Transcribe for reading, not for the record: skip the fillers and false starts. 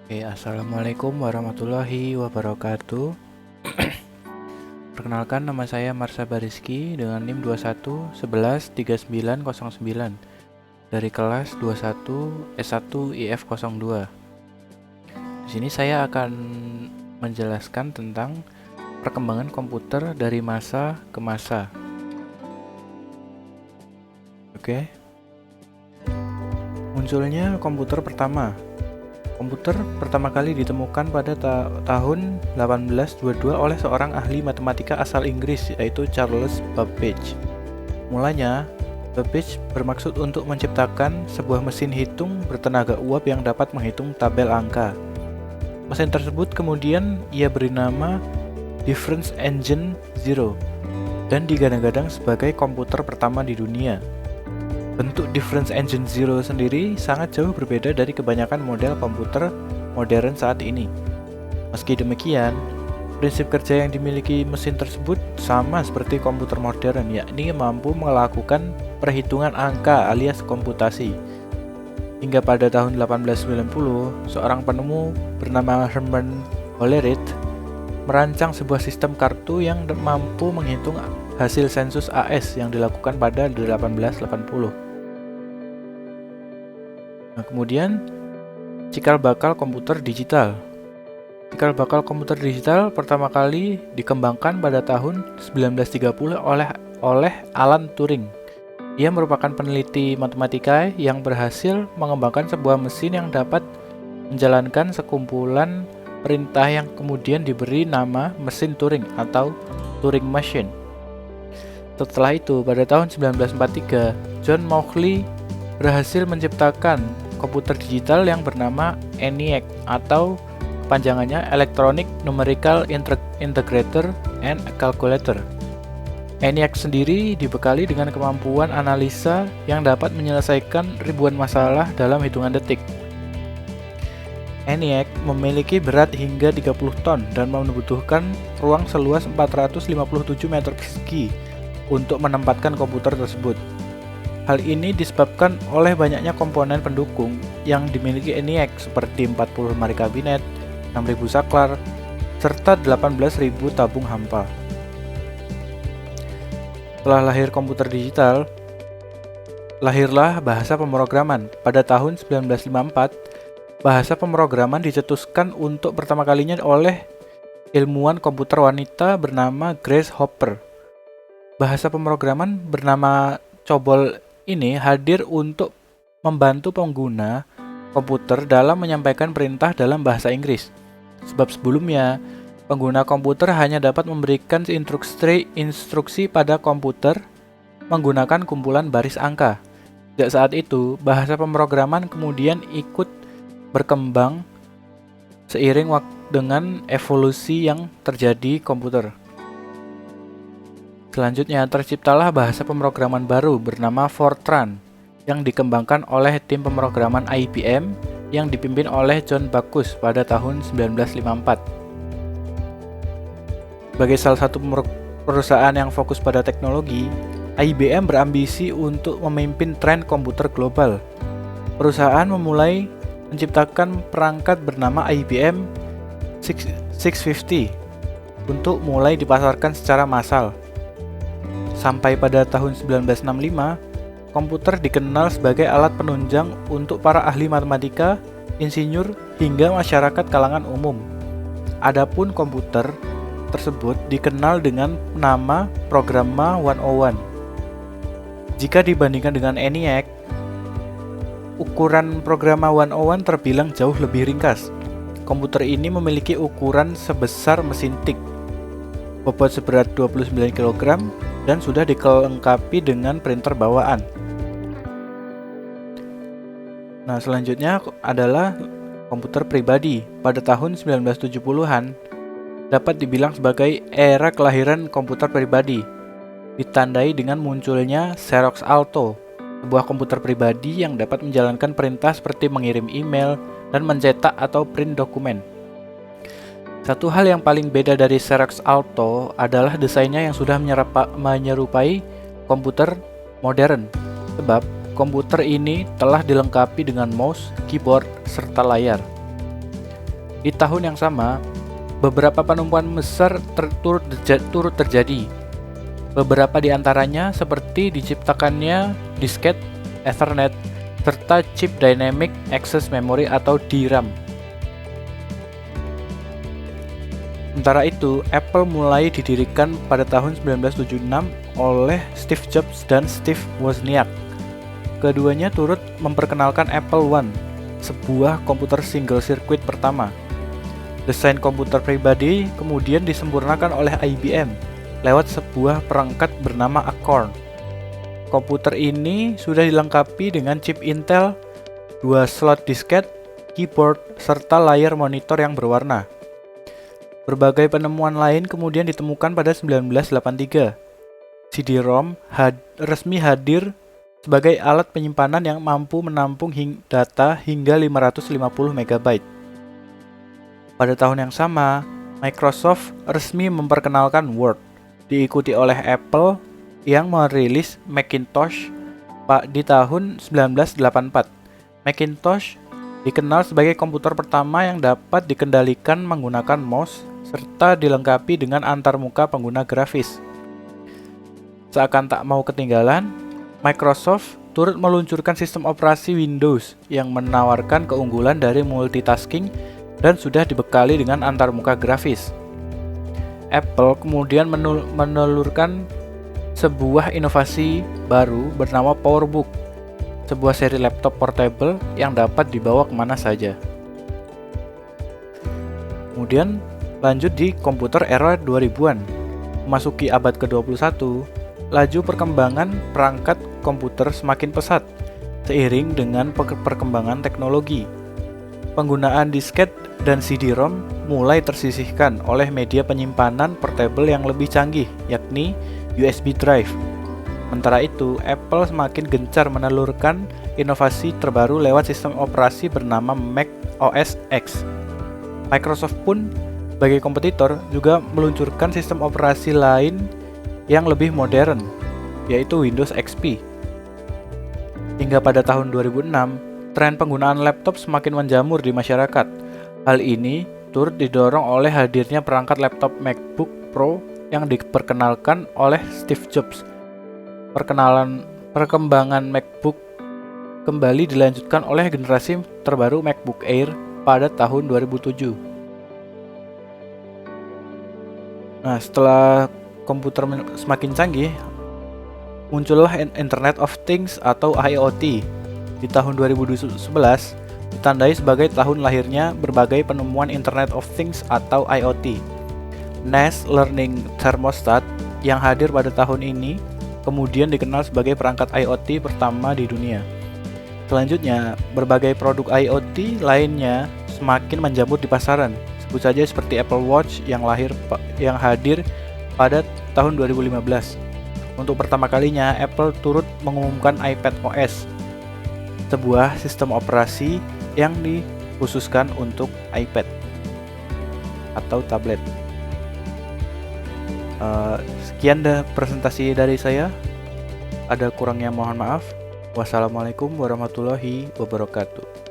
Oke, assalamualaikum warahmatullahi wabarakatuh. Perkenalkan, nama saya Marsha Bariski dengan NIM 21 11 3909 dari kelas 21 S1 IF02. Di sini saya akan menjelaskan tentang perkembangan komputer dari masa ke masa. Oke. Munculnya komputer pertama. Komputer pertama kali ditemukan pada tahun 1822 oleh seorang ahli matematika asal Inggris, yaitu Charles Babbage. Mulanya, Babbage bermaksud untuk menciptakan sebuah mesin hitung bertenaga uap yang dapat menghitung tabel angka. Mesin tersebut kemudian ia beri nama Difference Engine Zero dan digadang-gadang sebagai komputer pertama di dunia. Bentuk Difference Engine Zero sendiri sangat jauh berbeda dari kebanyakan model komputer modern saat ini. Meski demikian, prinsip kerja yang dimiliki mesin tersebut sama seperti komputer modern, yakni mampu melakukan perhitungan angka alias komputasi. Hingga pada tahun 1890, seorang penemu bernama Herman Hollerith merancang sebuah sistem kartu yang mampu menghitung hasil sensus AS yang dilakukan pada 1880. Nah, kemudian cikal bakal komputer digital. Cikal bakal komputer digital pertama kali dikembangkan pada tahun 1930 oleh Alan Turing. Ia merupakan peneliti matematika yang berhasil mengembangkan sebuah mesin yang dapat menjalankan sekumpulan perintah yang kemudian diberi nama mesin Turing atau Turing Machine. Setelah itu, pada tahun 1943, John Mauchly berhasil menciptakan komputer digital yang bernama ENIAC atau kepanjangannya Electronic Numerical Integrator and Calculator. ENIAC sendiri dibekali dengan kemampuan analisa yang dapat menyelesaikan ribuan masalah dalam hitungan detik. ENIAC memiliki berat hingga 30 ton dan membutuhkan ruang seluas 457 meter persegi untuk menempatkan komputer tersebut. Hal ini disebabkan oleh banyaknya komponen pendukung yang dimiliki ENIAC seperti 40 lemari kabinet, 6.000 saklar, serta 18.000 tabung hampa. Setelah lahir komputer digital, lahirlah bahasa pemrograman. Pada tahun 1954, bahasa pemrograman dicetuskan untuk pertama kalinya oleh ilmuwan komputer wanita bernama Grace Hopper. Bahasa pemrograman bernama COBOL ini hadir untuk membantu pengguna komputer dalam menyampaikan perintah dalam bahasa Inggris. Sebab sebelumnya, pengguna komputer hanya dapat memberikan instruksi pada komputer menggunakan kumpulan baris angka. Sejak saat itu, bahasa pemrograman kemudian ikut berkembang seiring dengan evolusi yang terjadi komputer. Selanjutnya, terciptalah bahasa pemrograman baru bernama Fortran yang dikembangkan oleh tim pemrograman IBM yang dipimpin oleh John Backus pada tahun 1954. Sebagai salah satu perusahaan yang fokus pada teknologi, IBM berambisi untuk memimpin tren komputer global. Perusahaan memulai menciptakan perangkat bernama IBM 650 untuk mulai dipasarkan secara massal. Sampai pada tahun 1965, komputer dikenal sebagai alat penunjang untuk para ahli matematika, insinyur, hingga masyarakat kalangan umum. Adapun komputer tersebut dikenal dengan nama Programma 101. Jika dibandingkan dengan ENIAC, ukuran Programma 101 terbilang jauh lebih ringkas. Komputer ini memiliki ukuran sebesar mesin tik, bobot seberat 29 kg, dan sudah dilengkapi dengan printer bawaan. Nah, selanjutnya adalah komputer pribadi. Pada tahun 1970-an, dapat dibilang sebagai era kelahiran komputer pribadi, ditandai dengan munculnya Xerox Alto, sebuah komputer pribadi yang dapat menjalankan perintah seperti mengirim email dan mencetak atau print dokumen. Satu hal yang paling beda dari Xerox Alto adalah desainnya yang sudah menyerupai komputer modern, sebab komputer ini telah dilengkapi dengan mouse, keyboard, serta layar. Di tahun yang sama, beberapa penumpuan besar turut terjadi. Beberapa di antaranya seperti diciptakannya disket Ethernet serta chip Dynamic Access Memory atau DRAM. Sementara itu, Apple mulai didirikan pada tahun 1976 oleh Steve Jobs dan Steve Wozniak. Keduanya turut memperkenalkan Apple I, sebuah komputer single circuit pertama. Desain komputer pribadi kemudian disempurnakan oleh IBM lewat sebuah perangkat bernama Acorn. Komputer ini sudah dilengkapi dengan chip Intel, 2 slot disket, keyboard, serta layar monitor yang berwarna. Berbagai penemuan lain kemudian ditemukan pada 1983. CD-ROM resmi hadir sebagai alat penyimpanan yang mampu menampung data hingga 550 MB. Pada tahun yang sama, Microsoft resmi memperkenalkan Word, diikuti oleh Apple yang merilis Macintosh di tahun 1984. Macintosh dikenal sebagai komputer pertama yang dapat dikendalikan menggunakan mouse serta dilengkapi dengan antarmuka pengguna grafis. Seakan tak mau ketinggalan, Microsoft turut meluncurkan sistem operasi Windows yang menawarkan keunggulan dari multitasking dan sudah dibekali dengan antarmuka grafis. Apple kemudian menelurkan sebuah inovasi baru bernama PowerBook, sebuah seri laptop portable yang dapat dibawa kemana saja. Kemudian lanjut di komputer era 2000-an. Memasuki abad ke-21, laju perkembangan perangkat komputer semakin pesat seiring dengan perkembangan teknologi. Penggunaan disket dan CD-ROM mulai tersisihkan oleh media penyimpanan portable yang lebih canggih, yakni USB drive. Sementara itu, Apple semakin gencar menelurkan inovasi terbaru lewat sistem operasi bernama Mac OS X. Microsoft pun sebagai kompetitor juga meluncurkan sistem operasi lain yang lebih modern, yaitu Windows XP. Hingga pada tahun 2006, tren penggunaan laptop semakin menjamur di masyarakat. Hal ini turut didorong oleh hadirnya perangkat laptop MacBook Pro yang diperkenalkan oleh Steve Jobs. Perkembangan MacBook kembali dilanjutkan oleh generasi terbaru MacBook Air pada tahun 2007. Nah, setelah komputer semakin canggih, muncullah Internet of Things atau IoT. Di tahun 2011, ditandai sebagai tahun lahirnya berbagai penemuan Internet of Things atau IoT. Nest Learning Thermostat yang hadir pada tahun ini kemudian dikenal sebagai perangkat IoT pertama di dunia. Selanjutnya, berbagai produk IoT lainnya semakin menjamur di pasaran. Sebut saja seperti Apple Watch yang hadir pada tahun 2015. Untuk pertama kalinya, Apple turut mengumumkan iPad OS, sebuah sistem operasi yang dikhususkan untuk iPad atau tablet. Sekian presentasi dari saya. Ada kurangnya mohon maaf. Wassalamualaikum warahmatullahi wabarakatuh.